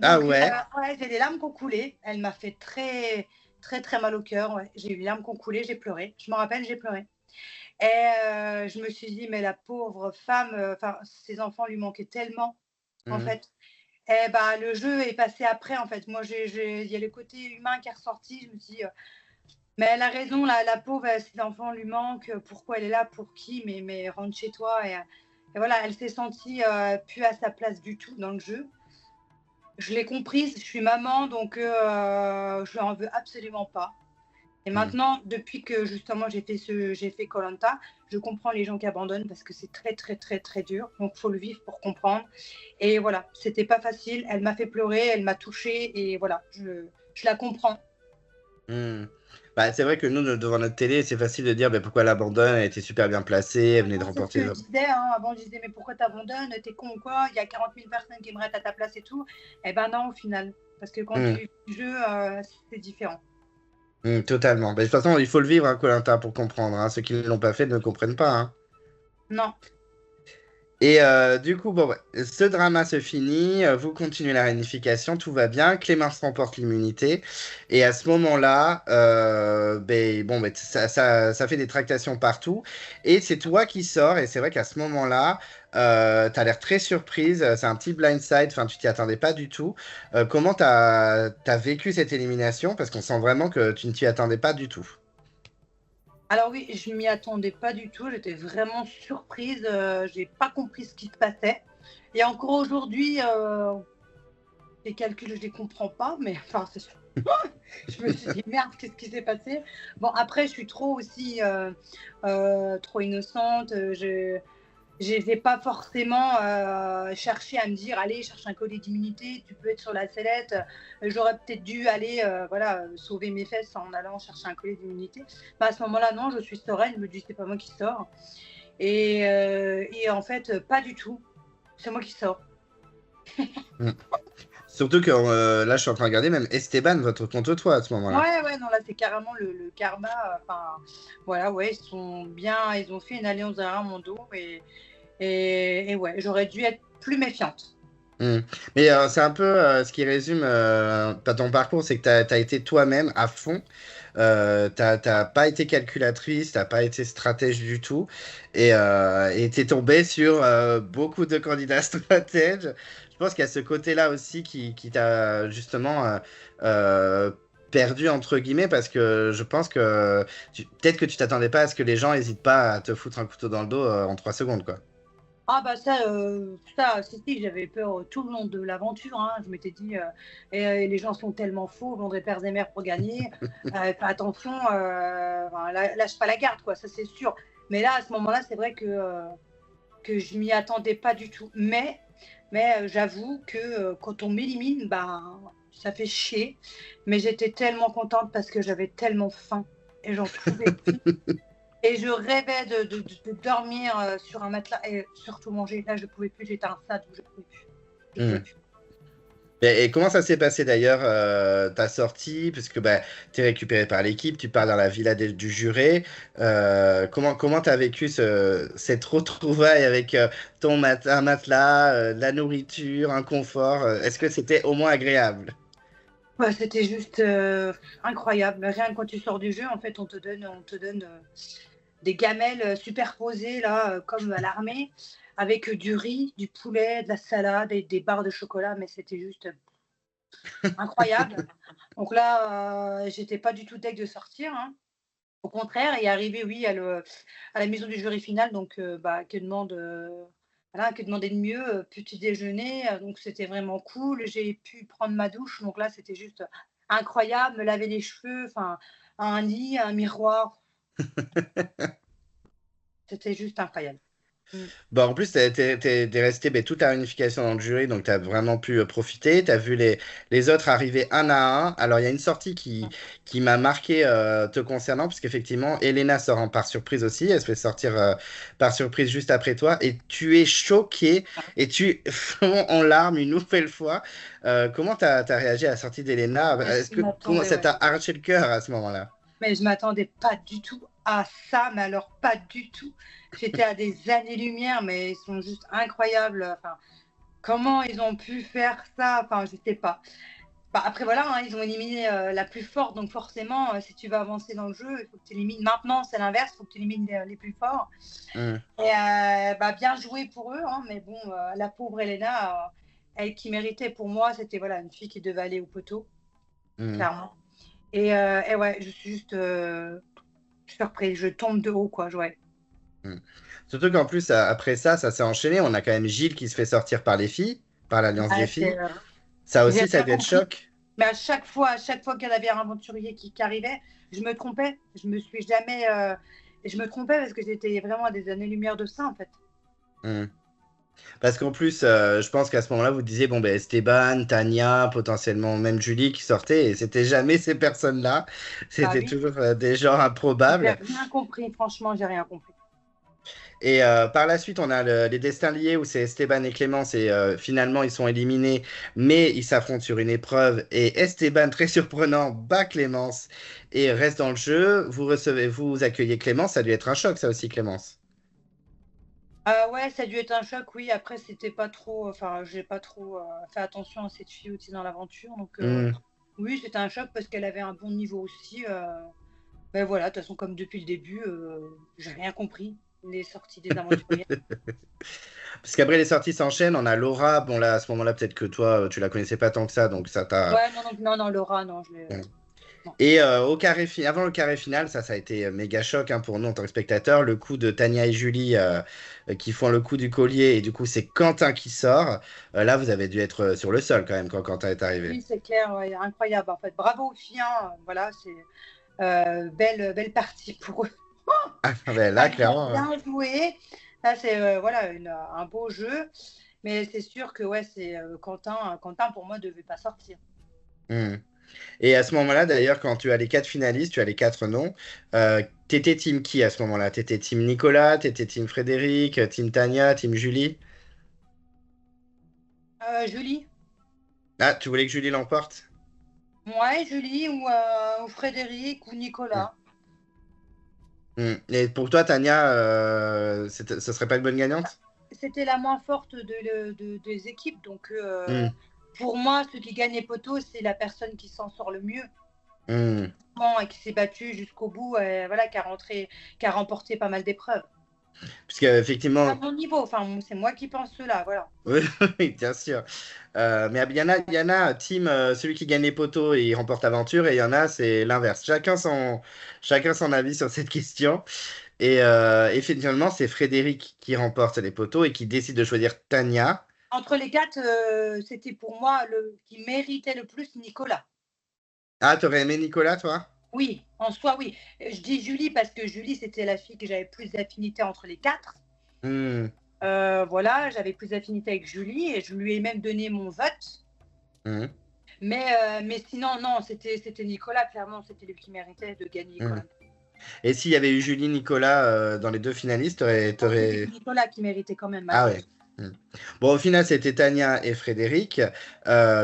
Ah Donc, ouais? ouais, j'ai les larmes qui ont coulé. Elle m'a fait très, très, très mal au cœur. Ouais. J'ai eu les larmes qui ont coulé, j'ai pleuré. Je me rappelle, j'ai pleuré. Et je me suis dit, mais la pauvre femme, enfin, ses enfants lui manquaient tellement, en Mhm. fait. Et bah, le jeu est passé après, en fait. Moi, il y a le côté humain qui est ressorti. Je me suis dit, mais elle a raison, la pauvre, ses enfants lui manquent. Pourquoi elle est là? Pour qui? Mais rentre chez toi. Et voilà, elle s'est sentie plus à sa place du tout dans le jeu. Je l'ai comprise, je suis maman, donc je lui en veux absolument pas. Et Mhm. maintenant, depuis que justement j'ai fait koh, je comprends les gens qui abandonnent parce que c'est très très très très dur. Donc il faut le vivre pour comprendre. Et voilà, c'était pas facile. Elle m'a fait pleurer, elle m'a touchée et voilà, je la comprends. Mhm. Bah, c'est vrai que nous, devant notre télé, c'est facile de dire bah, pourquoi elle abandonne, elle était super bien placée, elle venait de Moi, c'est ce remporter que les je disais. Hein. Avant, je disais, mais pourquoi t'abandonnes? T'es con ou quoi? Il y a 40 000 personnes qui aimeraient être à ta place et tout. Eh ben non, au final. Parce que quand Hmm, tu joues, c'est différent. totalement. Bah, de toute façon, il faut le vivre, hein, koh pour comprendre. Hein. Ceux qui ne l'ont pas fait ne comprennent pas. Hein. Non. Et du coup, bon, ouais, ce drama se finit, vous continuez la réunification, tout va bien, Clémence remporte l'immunité, et à ce moment-là, ben, bon, ben, ça fait des tractations partout, et c'est toi qui sors, et c'est vrai qu'à ce moment-là, tu as l'air très surprise, c'est un petit blindside, enfin, tu t'y attendais pas du tout. Comment t'as vécu cette élimination? Parce qu'on sent vraiment que tu ne t'y attendais pas du tout. Alors oui, je m'y attendais pas du tout. J'étais vraiment surprise. J'ai pas compris ce qui se passait. Et encore aujourd'hui, les calculs, je les comprends pas. Mais enfin, je me suis dit merde, qu'est-ce qui s'est passé? Bon, après, je suis trop aussi trop innocente. Je n'ai pas forcément cherché à me dire, allez, cherche un collier d'immunité, tu peux être sur la sellette. J'aurais peut-être dû aller voilà, sauver mes fesses en allant chercher un collier d'immunité. Mais à ce moment-là, non, je suis sereine, je me dis, c'est pas moi qui sors. Et en fait, pas du tout. C'est moi qui sors. Mm. Surtout que là, je suis en train de regarder, même Esteban vote contre toi à ce moment-là. Ouais, ouais, non, là, c'est carrément le karma. Enfin, voilà, ouais, ils sont bien, ils ont fait une alliance derrière mon dos. Et ouais, j'aurais dû être plus méfiante. Mm. Mais c'est un peu ce qui résume ton parcours, c'est que tu as été toi-même à fond. T'as pas été calculatrice, t'as pas été stratège du tout. Et t'es tombé sur beaucoup de candidats stratèges. Je pense qu'il y a ce côté-là aussi qui t'a justement euh, perdu, entre guillemets, parce que je pense que peut-être que tu t'attendais pas à ce que les gens n'hésitent pas à te foutre un couteau dans le dos en 3 secondes, quoi. Ah bah ça si, j'avais peur tout le long de l'aventure, hein. Je m'étais dit, les gens sont tellement faux, vendraient pères et mères pour gagner. Fais attention, enfin, lâche pas la garde, quoi, ça c'est sûr. Mais là, à ce moment-là, c'est vrai que je m'y attendais pas du tout. Mais j'avoue que quand on m'élimine, bah, ça fait chier. Mais j'étais tellement contente parce que j'avais tellement faim et j'en pouvais plus. Et je rêvais de dormir sur un matelas et surtout manger. Là, je pouvais plus. J'étais à un stade où je pouvais plus. Je pouvais Mm. plus. Et comment ça s'est passé d'ailleurs, ta sortie, puisque bah, tu es récupéré par l'équipe, tu pars dans la villa du juré. Comment tu as vécu cette retrouvaille avec un matelas, de la nourriture, un confort? Est-ce que c'était au moins agréable? Ouais, c'était juste incroyable. Rien que quand tu sors du jeu, en fait, on te donne des gamelles superposées là, comme à l'armée, avec du riz, du poulet, de la salade et des barres de chocolat. Mais c'était juste incroyable. Donc là, j'étais pas du tout deg de sortir, hein. Au contraire, et arrivé, oui, à la maison du jury final, donc bah, voilà, que demander de mieux? Petit déjeuner, donc c'était vraiment cool. J'ai pu prendre ma douche, donc là, c'était juste incroyable, me laver les cheveux, enfin, un lit, un miroir, c'était juste incroyable. Mmh. Bon, en plus, t'es resté ben, toute la réunification dans le jury, donc tu as vraiment pu profiter. Tu as vu les autres arriver un à un. Alors, il y a une sortie qui m'a marqué te concernant, puisqu'effectivement, Elena sort par surprise aussi. Elle se fait sortir par surprise juste après toi. Et tu es choqué et tu fonds en larmes une nouvelle fois. Comment tu as réagi à la sortie d'Elena? Ouais, je Comment m'attendais, ça ouais. t'a arraché le cœur à ce moment-là? Mais je m'attendais pas du tout à ça, mais alors pas du tout. J'étais à des années-lumière, mais ils sont juste incroyables. Enfin, comment ils ont pu faire ça? Enfin, je sais pas. Bah, après voilà, hein, ils ont éliminé la plus forte, donc forcément, si tu veux avancer dans le jeu, il faut que tu élimines. Maintenant, c'est l'inverse, il faut que tu élimines les plus forts. Hmm, Et bah, bien joué pour eux, hein, mais bon, la pauvre Elena, elle qui méritait pour moi, c'était voilà, une fille qui devait aller au poteau, hmm. clairement. Et ouais, je suis juste surprise, je tombe de haut, quoi, ouais. Mm. Surtout qu'en plus, après ça, ça s'est enchaîné. On a quand même Gilles qui se fait sortir par les filles, par l'Alliance des Ouais, filles. Ça j'ai aussi, ça a rien dû être compris. choc. Mais à chaque fois qu'il y avait un aventurier qui arrivait, je me trompais. Je me suis jamais. Je me trompais parce que j'étais vraiment à des années-lumière de ça, en fait. Mm. Parce qu'en plus, je pense qu'à ce moment-là, vous disiez, bon, ben, Esteban, Tania, potentiellement même Julie qui sortaient, et c'était jamais ces personnes-là. Bah C'était oui, toujours des gens j'ai improbables. rien compris. Franchement, j'ai rien compris. Et par la suite, on a les destins liés où c'est Esteban et Clémence et finalement ils sont éliminés, mais ils s'affrontent sur une épreuve et Esteban, très surprenant, bat Clémence et reste dans le jeu. Vous accueillez Clémence, ça a dû être un choc ça aussi, Clémence. Ouais, ça a dû être un choc, oui. Après, c'était pas trop. Enfin, j'ai pas trop fait attention à cette fille aussi dans l'aventure. Donc, Hmm. oui, c'était un choc parce qu'elle avait un bon niveau aussi. Ben voilà, de toute façon, comme depuis le début, j'ai rien compris. Les sorties des aventuriers. Parce qu'après les sorties s'enchaînent, on a Laura, bon là à ce moment-là peut-être que toi tu la connaissais pas tant que ça, donc ça t'a. Ouais, non, non, non, non, Laura, non, non. Et avant le carré final, ça a été méga choc hein, pour nous en tant que spectateurs. Le coup de Tania et Julie qui font le coup du collier et du coup c'est Quentin qui sort. Là, vous avez dû être sur le sol quand même quand Quentin est arrivé. Oui, c'est clair, ouais, incroyable. En fait, bravo aux filles, hein, voilà, c'est belle partie pour eux. Ah, ben Ah, là, ils ont clairement. bien joué. Là, c'est voilà, un beau jeu. Mais c'est sûr que ouais, c'est Quentin, pour moi, ne devait pas sortir. Hmm. Et à ce moment-là, d'ailleurs, quand tu as les 4 finalistes, tu as les 4 noms. T'étais team qui à ce moment-là? T'étais team Nicolas, t'étais team Frédéric, team Tania, team Julie? Julie? Ah, tu voulais que Julie l'emporte? Ouais, Julie ou Frédéric ou Hmm. Nicolas. Hmm. Et pour toi, Tania, ce serait pas une bonne gagnante? c'était la moins forte des équipes. Donc, Hmm, pour moi, celui qui gagne les poteaux, c'est la personne qui s'en sort le mieux. hmm. Bon, et qui s'est battue jusqu'au bout, voilà, qui a remporté pas mal d'épreuves. Parce qu'effectivement, À mon niveau, enfin, c'est moi qui pense cela, voilà. oui, oui, bien sûr. Mais il y en a team, celui qui gagne les poteaux et il remporte l'aventure, et il y en a, c'est l'inverse. Chacun son avis sur cette question. Et finalement, c'est Frédéric qui remporte les poteaux et qui décide de choisir Tania. Entre les quatre, c'était pour moi le qui méritait le plus Nicolas. Ah, t'aurais aimé Nicolas, toi? Oui, en soi, oui. Je dis Julie parce que Julie, c'était la fille que j'avais plus d'affinité entre les quatre. Hmm, Voilà, j'avais plus d'affinité avec Julie et je lui ai même donné mon vote. hmm, Mais sinon, non, c'était Nicolas, clairement, c'était lui qui méritait de gagner hmm. Koh. Et s'il y avait eu Julie Nicolas dans les deux finalistes, t'aurais, Non, c'était t'aurais... Nicolas qui méritait quand même, Ah ouais. malheureusement. Hmm. Bon, au final, c'était Tania et Frédéric.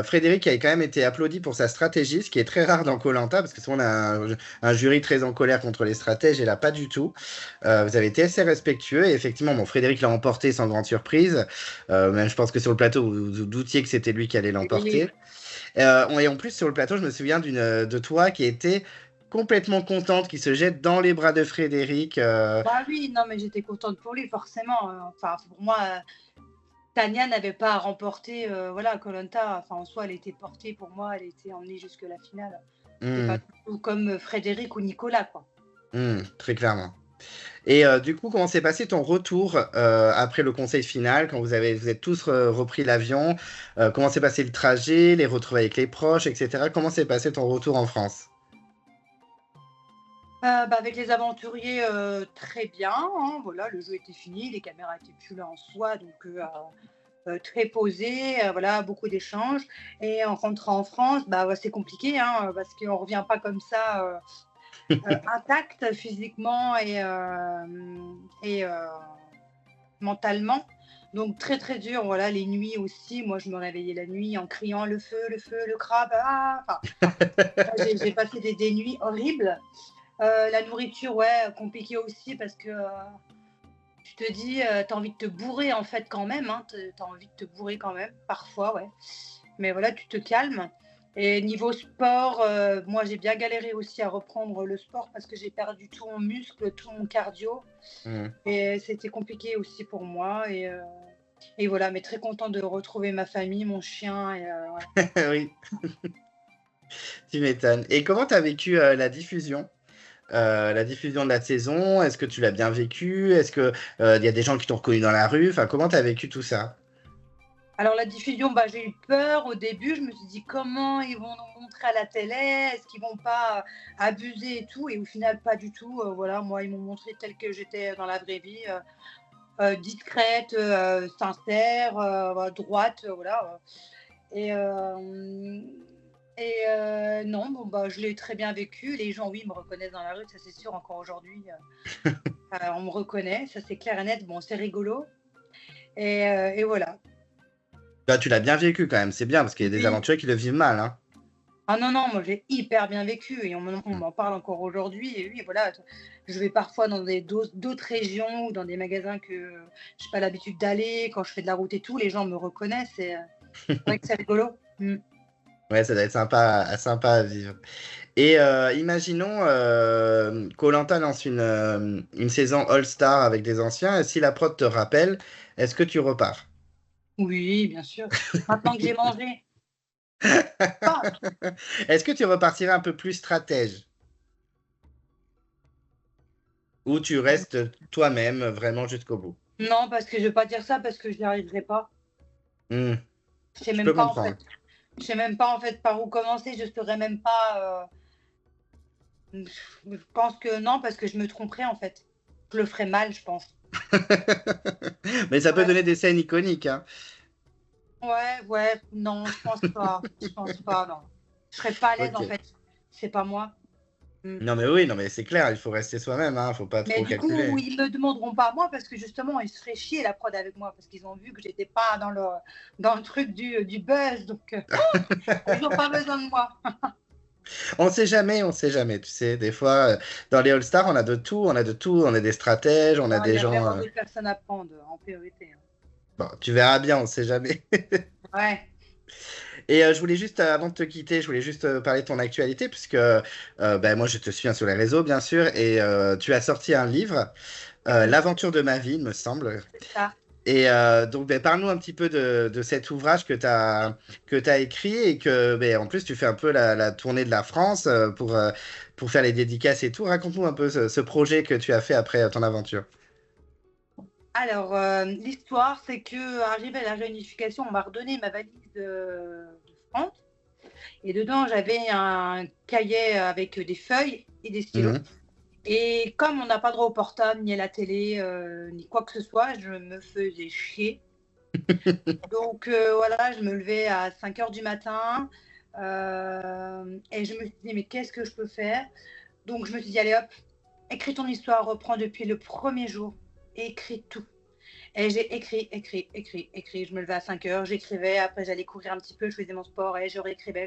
Frédéric avait quand même été applaudi pour sa stratégie, ce qui est très rare dans koh parce que souvent on a un jury très en colère contre les stratèges, et là, pas du tout. Vous avez été assez respectueux, et effectivement, bon, Frédéric l'a emporté sans grande surprise. Même je pense que sur le plateau, vous doutiez que c'était lui qui allait Oui. l'emporter. Et en plus, sur le plateau, je me souviens de toi qui était complètement contente, qui se jette dans les bras de Frédéric. Bah oui, non, mais j'étais contente pour lui, forcément. Enfin, pour moi, Tania n'avait pas à remporter, voilà, koh. Enfin, en soi, elle était portée pour moi, elle était emmenée jusque la finale. C'est pas hmm, du tout comme Frédéric ou Nicolas, quoi. très clairement. Et du coup, comment s'est passé ton retour après le conseil final, quand vous êtes tous repris l'avion? Comment s'est passé le trajet, les retrouvailles avec les proches, etc. Comment s'est passé ton retour en France? Bah, avec les aventuriers, très bien, hein, voilà, le jeu était fini, les caméras étaient plus là en soi, donc très posé, voilà, beaucoup d'échanges et en rentrant en France, bah, ouais, c'est compliqué, hein, parce qu'on revient pas comme ça, intact physiquement et mentalement. Donc très, très dur, voilà, les nuits aussi. Moi, je me réveillais la nuit en criant: le feu, le crabe, ah!» Enfin, j'ai passé des nuits horribles. La nourriture, ouais, compliqué aussi parce que, tu te dis, tu envie de te bourrer en fait quand même, hein, tu envie de te bourrer quand même, parfois, ouais. Mais voilà, tu te calmes. Et niveau sport, moi j'ai bien galéré aussi à reprendre le sport parce que j'ai perdu tout mon muscle, tout mon cardio Hmm. et c'était compliqué aussi pour moi et voilà, mais très content de retrouver ma famille, mon chien et ouais. Oui, tu m'étonnes. Et comment tu as vécu la diffusion de la saison? Est-ce que tu l'as bien vécu? Est-ce que il y a des gens qui t'ont reconnu dans la rue? Enfin, comment tu as vécu tout ça? Alors la diffusion, bah, j'ai eu peur au début. Je me suis dit: «Comment ils vont nous montrer à la télé? Est-ce qu'ils vont pas, abuser et tout?» et au final pas du tout, voilà, moi ils m'ont montré telle que j'étais dans la vraie vie, discrète, sincère, voilà, droite, voilà, et hem non, bon, bah, je l'ai très bien vécu. Les gens, oui, me reconnaissent dans la rue, ça c'est sûr encore aujourd'hui, on me reconnaît, ça c'est clair et net. Bon, c'est rigolo et voilà. Là, tu l'as bien vécu quand même, c'est bien, parce qu'il y a des Oui. aventuriers qui le vivent mal, hein. Ah non, non, moi j'ai hyper bien vécu et on Mm. m'en parle encore aujourd'hui et oui, voilà, je vais parfois dans d'autres régions ou dans des magasins que j'ai pas l'habitude d'aller. Quand je fais de la route et tout, les gens me reconnaissent et c'est vrai que c'est rigolo. Mmh. Ouais, ça doit être sympa à vivre. Et imaginons koh lance une saison All-Star avec des anciens, et si la prod te rappelle, est-ce que tu repars? Oui, bien sûr. Maintenant que j'ai mangé. Ah! Est-ce que tu repartirais un peu plus stratège? Ou tu restes toi-même vraiment jusqu'au bout? Non, parce que je vais pas dire ça parce que je n'y arriverai pas. Hmm, Je sais je même peux pas en fait. comprendre. Je sais même pas en fait par où commencer. Je saurais même pas. Je pense que non parce que je me tromperais en fait. Je le ferais mal, je pense. Mais ça peut Ouais, donner des scènes iconiques, hein. ouais, ouais. Non, je pense pas. Je pense pas. Non, je serais pas à l'aise en Ok. fait. C'est pas moi. Mm. Non mais oui, non mais c'est clair, il faut rester soi-même, hein, faut pas Mais trop du coup, calculer. ils me demanderont pas moi parce que justement, ils se feraient chier la prod avec moi parce qu'ils ont vu que j'étais pas dans le truc du buzz. Donc, ils ont pas besoin de moi. On sait jamais, tu sais, des fois, dans les All-Stars, on a de tout, on a des stratèges, on a Ah, il des y a gens... vraiment d'autres personnes à prendre en priorité, hein. Bon, tu verras bien, on sait jamais. Ouais. Et je voulais juste, avant de te quitter, je voulais juste parler de ton actualité, puisque ben, moi, je te suis hein, sur les réseaux, bien sûr, et tu as sorti un livre, Oui, L'aventure de ma vie, il me semble. c'est ça. Et donc, ben, parle-nous un petit peu de cet ouvrage que tu écrit et que, ben, en plus, tu fais un peu la tournée de la France pour faire les dédicaces et tout. Raconte-nous un peu ce projet que tu as fait après ton aventure. Alors, l'histoire, c'est que arrivé à la réunification, on m'a redonné ma valise de France. Et dedans, j'avais un cahier avec des feuilles et des stylos. Mhm. Et comme on n'a pas droit au portable, ni à la télé, ni quoi que ce soit, je me faisais chier. Donc voilà, je me levais à 5 heures du matin et je me suis dit, mais qu'est-ce que je peux faire? Donc je me suis dit, allez hop, écris ton histoire, reprends depuis le premier jour, écris tout. Et j'ai écrit. Je me levais à 5 heures, j'écrivais, après j'allais courir un petit peu, je faisais mon sport et je réécrivais.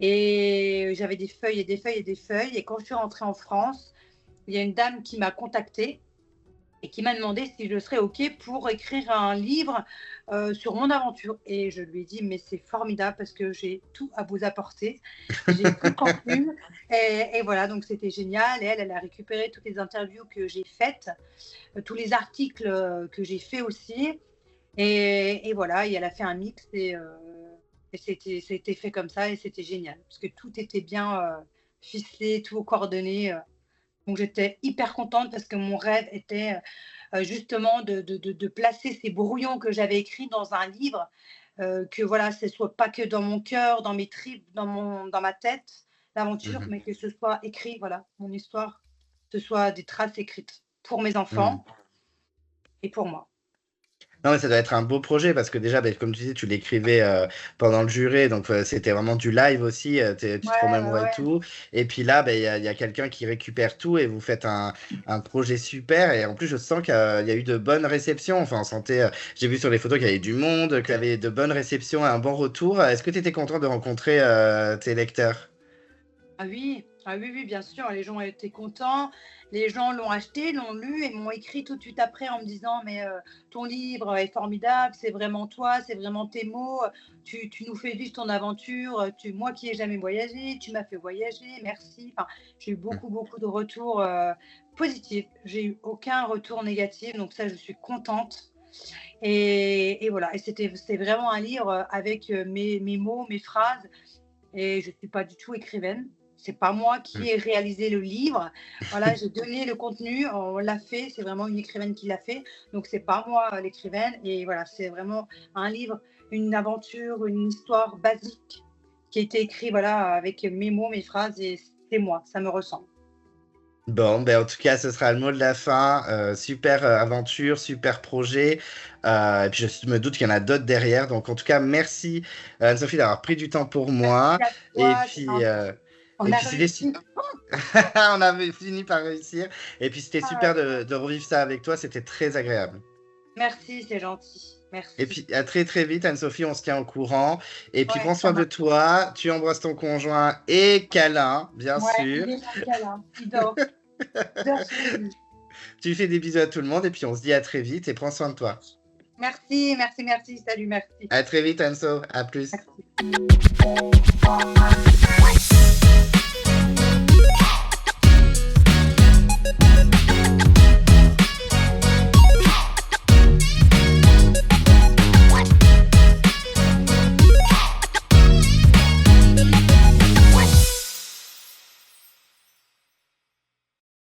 Et j'avais des feuilles et des feuilles et des feuilles. Et quand je suis rentrée en France, il y a une dame qui m'a contactée et qui m'a demandé si je serais OK pour écrire un livre sur mon aventure. Et je lui ai dit, mais c'est formidable parce que j'ai tout à vous apporter. J'ai tout le contenu. Et voilà, donc c'était génial. Et elle a récupéré toutes les interviews que j'ai faites, tous les articles que j'ai faits aussi. Et voilà, et elle a fait un mix et c'était fait comme ça et c'était génial parce que tout était bien ficelé, tout coordonné. Donc j'étais hyper contente parce que mon rêve était justement de placer ces brouillons que j'avais écrits dans un livre, que voilà, ce soit pas que dans mon cœur, dans mes tripes, dans ma tête, l'aventure, Mhm. mais que ce soit écrit, voilà, mon histoire, ce soit des traces écrites pour mes Mhm. enfants et pour moi. Non, mais ça doit être un beau projet parce que déjà, ben, comme tu disais, tu l'écrivais pendant le juré, donc c'était vraiment du live aussi, tu te Ouais, ouais, remémorais ouais. tout. Et puis là, ben, il y a quelqu'un qui récupère tout et vous faites un projet super. Et en plus, je sens qu'il y a eu de bonnes réceptions. Enfin, on sentait, j'ai vu sur les photos qu'il y avait du monde, qu'il y avait de bonnes réceptions et un bon retour. Est-ce que tu étais content de rencontrer tes lecteurs? Ah oui, oui, bien sûr, les gens étaient contents, les gens l'ont acheté, l'ont lu et m'ont écrit tout de suite après en me disant: «Mais ton livre est formidable, c'est vraiment toi, c'est vraiment tes mots, tu nous fais vivre ton aventure, moi qui ai jamais voyagé, tu m'as fait voyager, merci». Enfin, j'ai eu beaucoup, beaucoup de retours positifs. J'ai eu aucun retour négatif, donc ça, je suis contente. Et voilà, et c'est vraiment un livre avec mes mots, mes phrases, et je ne suis pas du tout écrivaine. C'est pas moi qui ai réalisé le livre. Voilà, j'ai donné le contenu, on l'a fait, c'est vraiment une écrivaine qui l'a fait. Donc c'est pas moi l'écrivaine. Et voilà, c'est vraiment un livre, une aventure, une histoire basique qui a été écrit voilà avec mes mots, mes phrases et c'est moi, ça me ressemble. Bon, ben en tout cas, ce sera le mot de la fin. Super aventure, super projet. Et puis, je me doute qu'il y en a d'autres derrière. Donc, en tout cas, merci Anne-Sophie d'avoir pris du temps pour moi. Merci à Et toi, c'est puis, gentil. On a c'était réussi. on avait fini par réussir. Et puis, c'était Ah, super de revivre ça avec toi. C'était très agréable. merci, c'est gentil. Et Merci. puis, à très très vite, Anne-Sophie, on se tient au courant. Et puis, Ouais, prends ça soin de marche. toi. Tu embrasses ton conjoint et câlin, bien Ouais, sûr. il est dans le câlin. Il dort sous le lit. Tu fais des bisous à tout le monde. Et puis, on se dit à très vite et prends soin de toi. Merci, merci, merci. Salut, merci. À très vite, Anso. À plus. Merci.